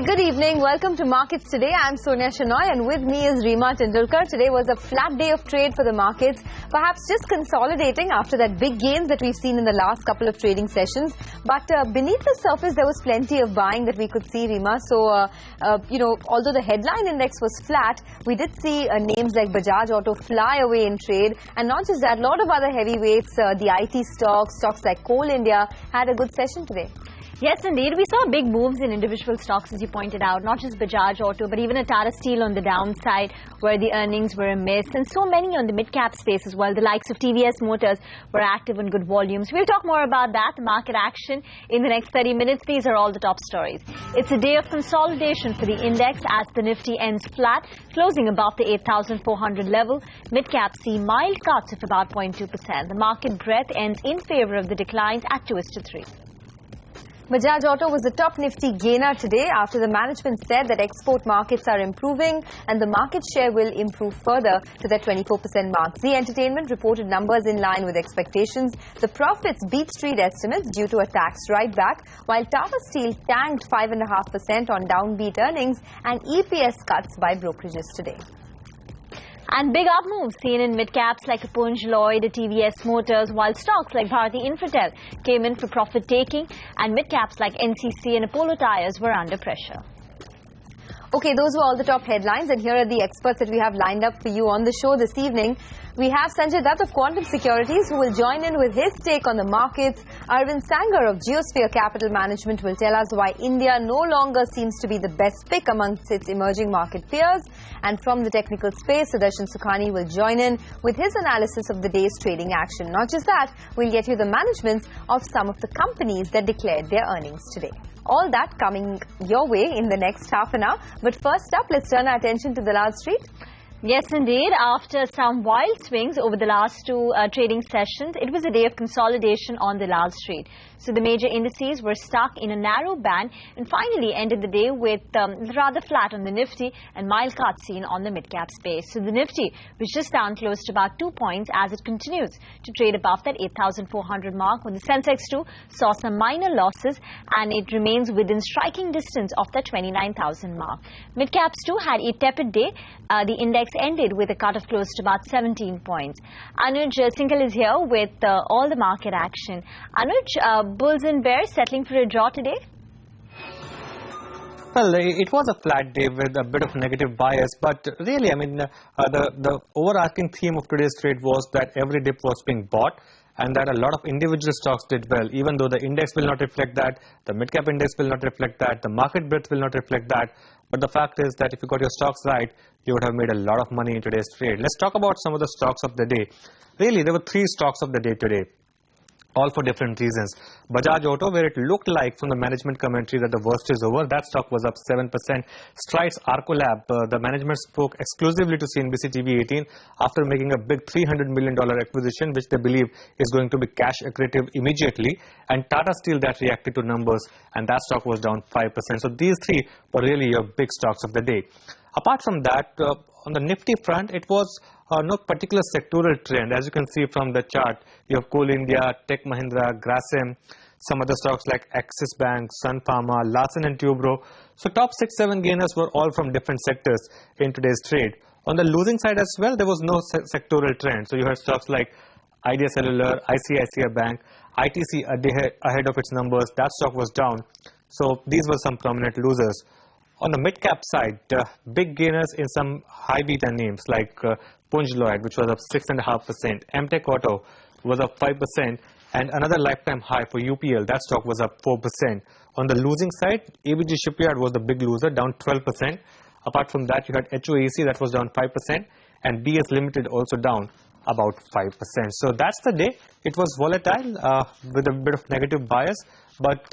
Hi, good evening. Welcome to Markets Today. I'm Sonia Shenoy and with me is Reema Tendulkar. Today was a flat day of trade for the markets, perhaps just consolidating after that big gains that we've seen in the last couple of trading sessions. But beneath the surface, there was plenty of buying that we could see, Reema. So, although the headline index was flat, we did see names like Bajaj Auto fly away in trade. And not just that, a lot of other heavyweights, the IT stocks like Coal India had a good session today. Yes, indeed. We saw big moves in individual stocks, as you pointed out, not just Bajaj Auto, but even a Tata Steel on the downside, where the earnings were a miss, and so many on the mid-cap space as well. The likes of TVS Motors were active on good volumes. We'll talk more about that, the market action, in the next 30 minutes. These are all the top stories. It's a day of consolidation for the index as the Nifty ends flat, closing above the 8,400 level. Mid-cap see mild cuts of about 0.2%. The market breadth ends in favor of the declines at 2:3. Bajaj Auto was the top Nifty gainer today after the management said that export markets are improving and the market share will improve further to the 24% mark. The Entertainment reported numbers in line with expectations. The profits beat street estimates due to a tax write-back, while Tata Steel tanked 5.5% on downbeat earnings and EPS cuts by brokerages today. And big up moves seen in mid-caps like Punj, Lloyd, TVS Motors, while stocks like Bharti Infratel came in for profit-taking, and mid-caps like NCC and Apollo Tyres were under pressure. Okay, those were all the top headlines, and here are the experts that we have lined up for you on the show this evening. We have Sanjay Dutt of Quantum Securities, who will join in with his take on the markets. Arvind Sanger of Geosphere Capital Management will tell us why India no longer seems to be the best pick amongst its emerging market peers. And from the technical space, Sudarshan Sukhani will join in with his analysis of the day's trading action. Not just that, we'll get you the managements of some of the companies that declared their earnings today. All that coming your way in the next half an hour. But first up, let's turn our attention to the Lal Street. Yes, indeed. After some wild swings over the last two trading sessions, it was a day of consolidation on the Lal Street. So the major indices were stuck in a narrow band and finally ended the day with rather flat on the Nifty and mild cuts seen on the mid-cap space. So the Nifty was just down close to about 2 points as it continues to trade above that 8,400 mark, when the Sensex too saw some minor losses and it remains within striking distance of the 29,000 mark. Mid-caps too had a tepid day. The index ended with a cut of close to about 17 points. Anuj Singhal is here with all the market action. Anuj, bulls and bears settling for a draw today? Well, it was a flat day with a bit of negative bias, but really, I mean, the overarching theme of today's trade was that every dip was being bought and that a lot of individual stocks did well, even though the index will not reflect that, the mid-cap index will not reflect that, the market breadth will not reflect that. But the fact is that if you got your stocks right, you would have made a lot of money in today's trade. Let's talk about some of the stocks of the day. Really, there were three stocks of the day today, all for different reasons. Bajaj Auto, where it looked like from the management commentary that the worst is over, that stock was up 7%. Strides Arcolab, the management spoke exclusively to CNBC TV 18 after making a big $300 million acquisition, which they believe is going to be cash accretive immediately. And Tata Steel, that reacted to numbers, and that stock was down 5%. So these three were really your big stocks of the day. Apart from that, on the Nifty front, it was no particular sectoral trend. As you can see from the chart, you have Coal India, Tech Mahindra, Grasim, some other stocks like Axis Bank, Sun Pharma, Larsen & Toubro. So top 6-7 gainers were all from different sectors in today's trade. On the losing side as well, there was no sectoral trend. So you had stocks like Idea Cellular, ICICI Bank, ITC ahead of its numbers. That stock was down. So these were some prominent losers. On the mid-cap side, big gainers in some high beta names like Punj Lloyd, which was up 6.5%. MTech Auto was up 5%. And another lifetime high for UPL, that stock was up 4%. On the losing side, ABG Shipyard was the big loser, down 12%. Apart from that, you had HOAC, that was down 5%. And BS Limited also down about 5%. So that's the day. It was volatile with a bit of negative bias. But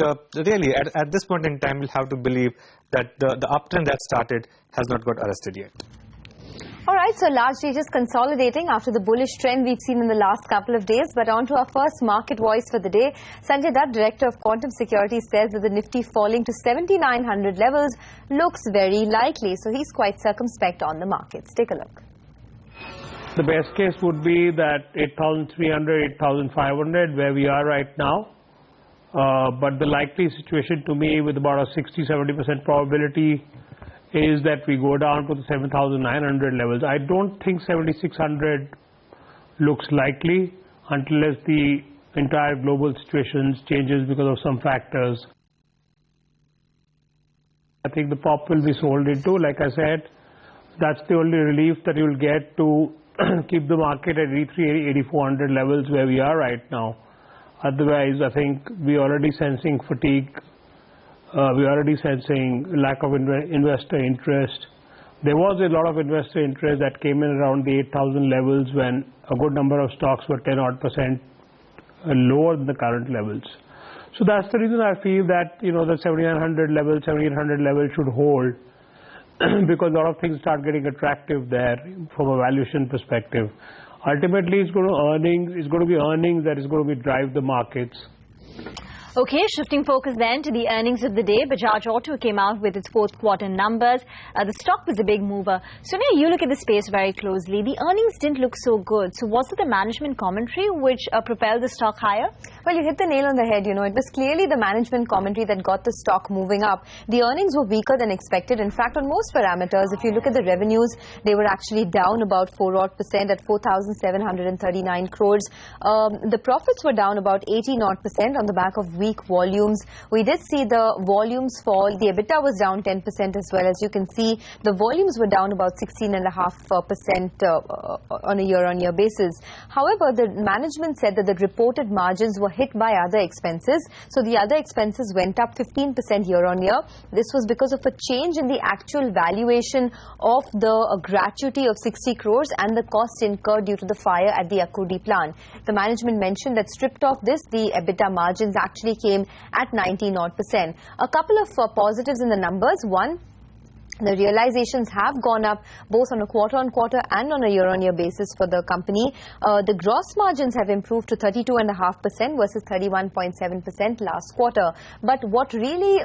really, at this point in time, we'll have to believe that the uptrend that started has not got arrested yet. All right, so largely just consolidating after the bullish trend we've seen in the last couple of days. But on to our first market voice for the day. Sanjay Dutt, Director of Quantum Securities, says that the Nifty falling to 7,900 levels looks very likely. So he's quite circumspect on the markets. Take a look. The best case would be that 8,300, 8,500, where we are right now. But the likely situation to me, with about a 60-70% probability, is that we go down to the 7,900 levels. I don't think 7,600 looks likely unless the entire global situation changes because of some factors. I think the pop will be sold into, like I said, that's the only relief that you'll get to keep the market at 8,400 levels where we are right now. Otherwise, I think we're already sensing fatigue. We're already sensing lack of investor interest. There was a lot of investor interest that came in around the 8,000 levels when a good number of stocks were 10% lower than the current levels. So that's the reason I feel that, the 7,900 level, 7,800 level should hold because a lot of things start getting attractive there from a valuation perspective. Ultimately, it's going to be earnings that is going to drive the markets. Okay, shifting focus then to the earnings of the day. Bajaj Auto came out with its fourth quarter numbers. The stock was a big mover. Sonia, you look at the space very closely. The earnings didn't look so good. So was it the management commentary which propelled the stock higher? Well, you hit the nail on the head. It was clearly the management commentary that got the stock moving up. The earnings were weaker than expected. In fact, on most parameters, if you look at the revenues, they were actually down about 4% at 4,739 crores. The profits were down about 18% on the back of weak volumes. We did see the volumes fall. The EBITDA was down 10% as well. As you can see, the volumes were down about 16.5% on a year-on-year basis. However, the management said that the reported margins were hit by other expenses. So the other expenses went up 15% year-on-year. This was because of a change in the actual valuation of the gratuity of 60 crores and the cost incurred due to the fire at the Akudi plant. The management mentioned that stripped off this, the EBITDA margins actually came at 90%. A couple of positives in the numbers. One, the realizations have gone up both on a quarter-on-quarter and on a year-on-year basis for the company. The gross margins have improved to 32.5% versus 31.7% last quarter. But what really,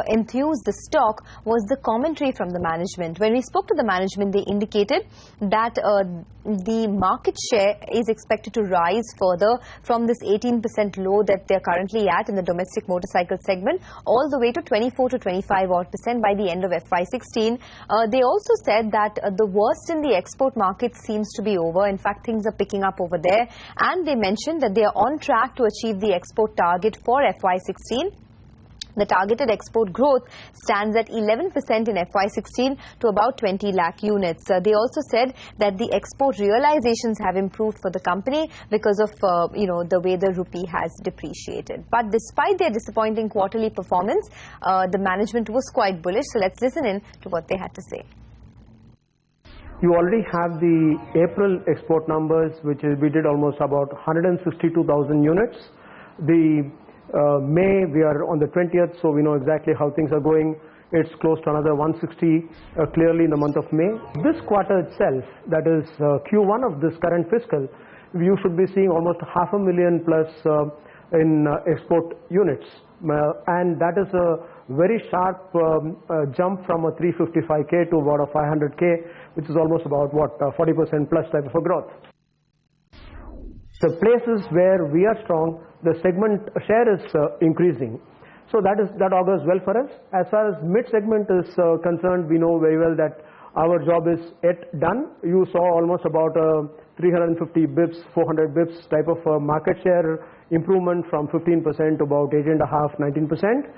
enthused the stock was the commentary from the management. When we spoke to the management, they indicated that the market share is expected to rise further from this 18% low that they're currently at in the domestic motorcycle segment, all the way to 24 to 25% by the end of FY16. They also said that the worst in the export market seems to be over. In fact, things are picking up over there. And they mentioned that they are on track to achieve the export target for FY16. The targeted export growth stands at 11% in FY16 to about 20 lakh units. They also said that the export realizations have improved for the company because of, the way the rupee has depreciated. But despite their disappointing quarterly performance, the management was quite bullish. So let's listen in to what they had to say. You already have the April export numbers, which is we did almost about 162,000 units. The May, we are on the 20th, so we know exactly how things are going. It's close to another 160 clearly in the month of May. This quarter itself, that is Q1 of this current fiscal, you should be seeing almost 500,000 plus in export units. And that is a very sharp jump from a 355K to about a 500K, which is almost about, 40% plus type of a growth. The places where we are strong, the segment share is increasing. So that augurs well for us. As far as mid-segment is concerned, we know very well that our job is yet done. You saw almost about 350 bips, 400 bips type of market share improvement from 15% to about 18.5%, 19%.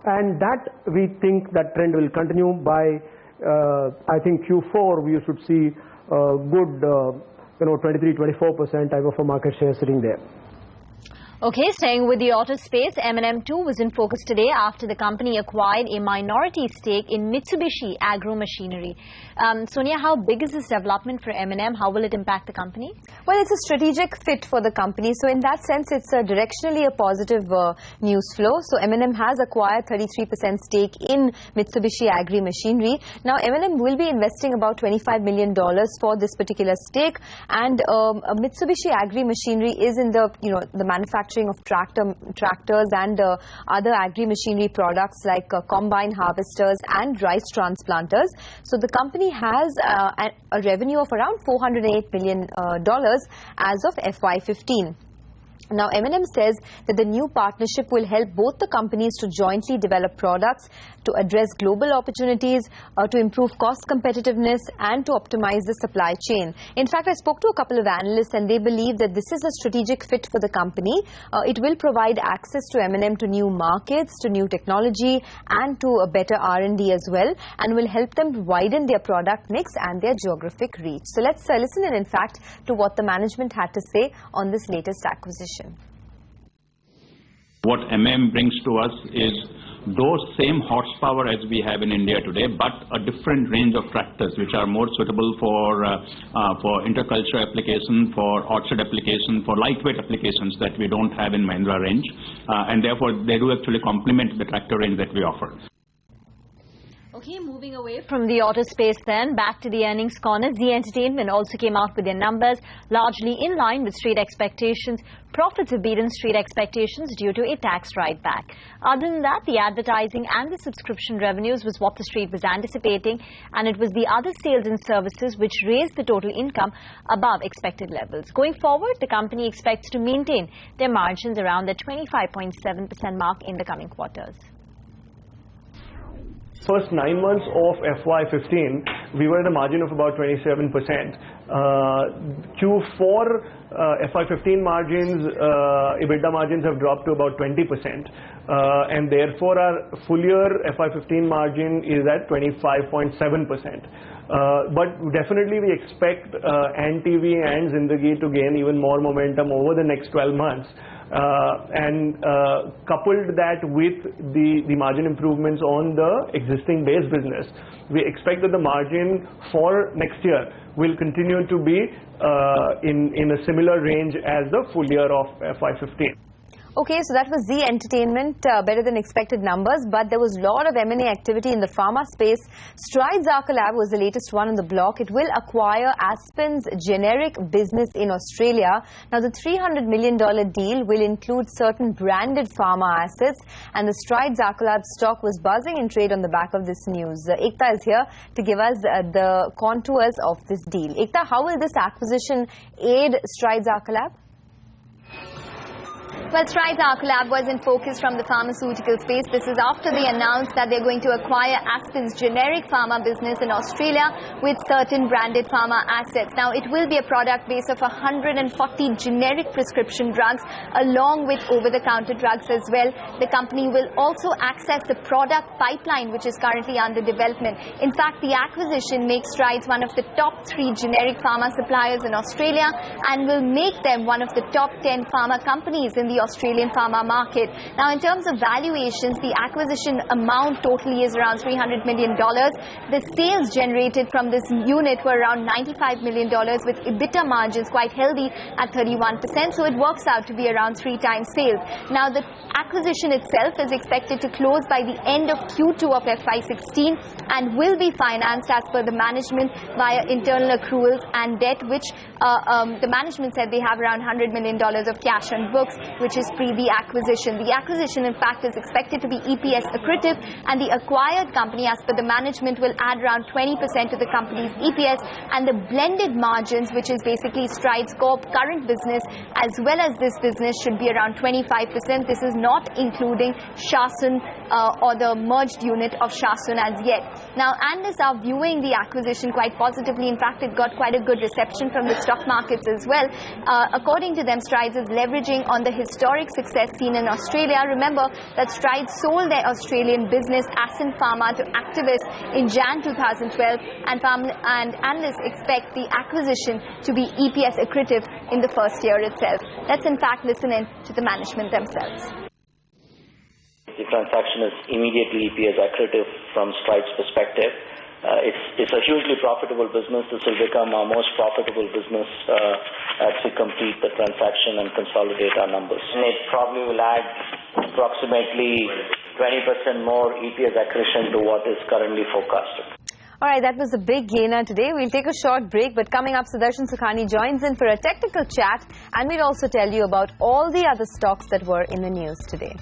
And that we think that trend will continue by, I think Q4 we should see good 23-24% type of a market share sitting there. Okay, staying with the auto space, M&M too was in focus today after the company acquired a minority stake in Mitsubishi Agro Machinery. Sonia, how big is this development for M&M? How will it impact the company? Well, it's a strategic fit for the company. So in that sense, it's directionally a positive news flow. So M&M has acquired 33% stake in Mitsubishi Agri Machinery. Now, M&M will be investing about $25 million for this particular stake. And Mitsubishi Agri Machinery is in the manufacturing of tractors and other agri machinery products like combine harvesters and rice transplanters. So the company has a revenue of around $408 million as of FY15. Now, M&M says that the new partnership will help both the companies to jointly develop products, to address global opportunities, to improve cost competitiveness and to optimize the supply chain. In fact, I spoke to a couple of analysts and they believe that this is a strategic fit for the company. It will provide access to M&M to new markets, to new technology and to a better R&D as well, and will help them widen their product mix and their geographic reach. So let's listen in fact to what the management had to say on this latest acquisition. What MM brings to us is those same horsepower as we have in India today, but a different range of tractors which are more suitable for interculture application, for orchard application, for lightweight applications that we don't have in Mahindra range, and therefore they do actually complement the tractor range that we offer. Okay, moving away from the auto space then, back to the earnings corner. Zee Entertainment also came out with their numbers, largely in line with street expectations. Profits have beaten street expectations due to a tax write-back. Other than that, the advertising and the subscription revenues was what the street was anticipating, and it was the other sales and services which raised the total income above expected levels. Going forward, the company expects to maintain their margins around the 25.7% mark in the coming quarters. First 9 months of FY15, we were at a margin of about 27%. Q4 FY15 margins, EBITDA margins have dropped to about 20%. And therefore our full year FY15 margin is at 25.7%. But definitely we expect ANTV and Zindagi to gain even more momentum over the next 12 months. And coupled that with the margin improvements on the existing base business, we expect that the margin for next year will continue to be in a similar range as the full year of FY15. Okay, so that was Zee Entertainment, better than expected numbers, but there was a lot of M&A activity in the pharma space. Strides Arcolab was the latest one on the block. It will acquire Aspen's generic business in Australia. Now, the $300 million deal will include certain branded pharma assets, and the Strides Arcolab stock was buzzing in trade on the back of this news. Ekta is here to give us the contours of this deal. Ekta, how will this acquisition aid Strides Arcolab? Well, Strides Arcolab was in focus from the pharmaceutical space. This is after they announced that they're going to acquire Aspen's generic pharma business in Australia with certain branded pharma assets. Now, it will be a product base of 140 generic prescription drugs along with over-the-counter drugs as well. The company will also access the product pipeline which is currently under development. In fact, the acquisition makes Strides one of the top 3 generic pharma suppliers in Australia and will make them one of the top 10 pharma companies in the Australian pharma market. Now, in terms of valuations, the acquisition amount totally is around $300 million. The sales generated from this unit were around $95 million with EBITDA margins quite healthy at 31%. So it works out to be around 3 times sales. Now, the acquisition itself is expected to close by the end of Q2 of FY16 and will be financed as per the management via internal accruals and debt, which the management said they have around $100 million of cash on books, which is pre the acquisition. The acquisition, in fact, is expected to be EPS accretive, and the acquired company, as per the management, will add around 20% to the company's EPS, and the blended margins, which is basically Strides Corp current business as well as this business, should be around 25%. This is not including Shasun or the merged unit of Shasun as yet. Now, analysts are viewing the acquisition quite positively. In fact, it got quite a good reception from the stock markets as well. According to them, Strides is leveraging on the historic success seen in Australia. Remember that Strides sold their Australian business Ascent Pharma to Actavis in Jan 2012, and analysts expect the acquisition to be EPS accretive in the first year itself. Let's in fact listen in to the management themselves. The transaction is immediately EPS accretive from Strides' perspective. It's a hugely profitable business. This will become our most profitable business as we complete the transaction and consolidate our numbers. And it probably will add approximately 20% more EPS accretion to what is currently forecasted. All right, that was a big gainer today. We'll take a short break, but coming up, Sudarshan Sukhani joins in for a technical chat, and we'll also tell you about all the other stocks that were in the news today.